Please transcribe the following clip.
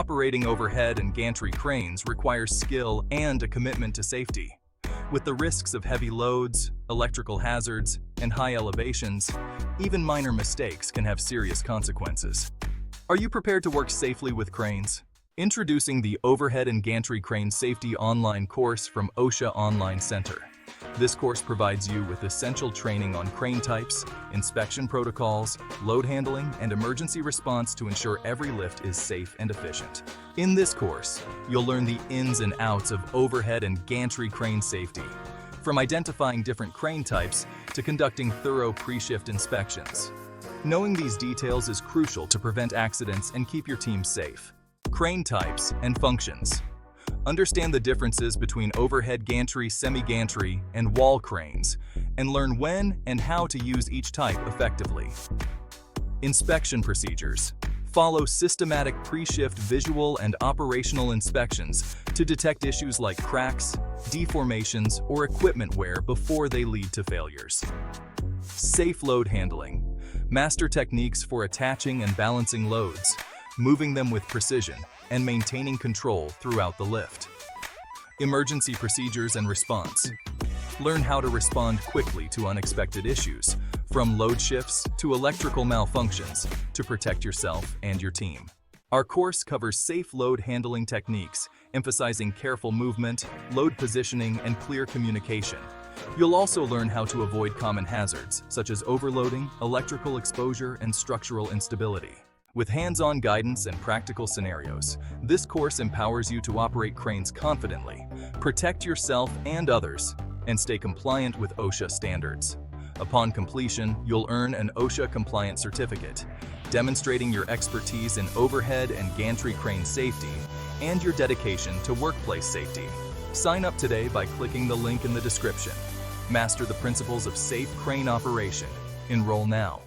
Operating overhead and gantry cranes requires skill and a commitment to safety. With the risks of heavy loads, electrical hazards, and high elevations, even minor mistakes can have serious consequences. Are you prepared to work safely with cranes? Introducing the Overhead and Gantry Crane Safety Online course from OSHA Online Center. This course provides you with essential training on crane types, inspection protocols, load handling, and emergency response to ensure every lift is safe and efficient. In this course, you'll learn the ins and outs of overhead and gantry crane safety, from identifying different crane types to conducting thorough pre-shift inspections. Knowing these details is crucial to prevent accidents and keep your team safe. Crane types and functions. Understand the differences between overhead gantry, semi-gantry, and wall cranes, and learn when and how to use each type effectively. Inspection procedures. Follow systematic pre-shift visual and operational inspections to detect issues like cracks, deformations, or equipment wear before they lead to failures. Safe load handling. Master techniques for attaching and balancing loads, moving them with precision, and maintaining control throughout the lift. Emergency procedures and response. Learn how to respond quickly to unexpected issues, from load shifts to electrical malfunctions, to protect yourself and your team. Our course covers safe load handling techniques, emphasizing careful movement, load positioning, and clear communication. You'll also learn how to avoid common hazards, such as overloading, electrical exposure, and structural instability. With hands-on guidance and practical scenarios, this course empowers you to operate cranes confidently, protect yourself and others, and stay compliant with OSHA standards. Upon completion, you'll earn an OSHA-compliant certificate, demonstrating your expertise in overhead and gantry crane safety and your dedication to workplace safety. Sign up today by clicking the link in the description. Master the principles of safe crane operation. Enroll now.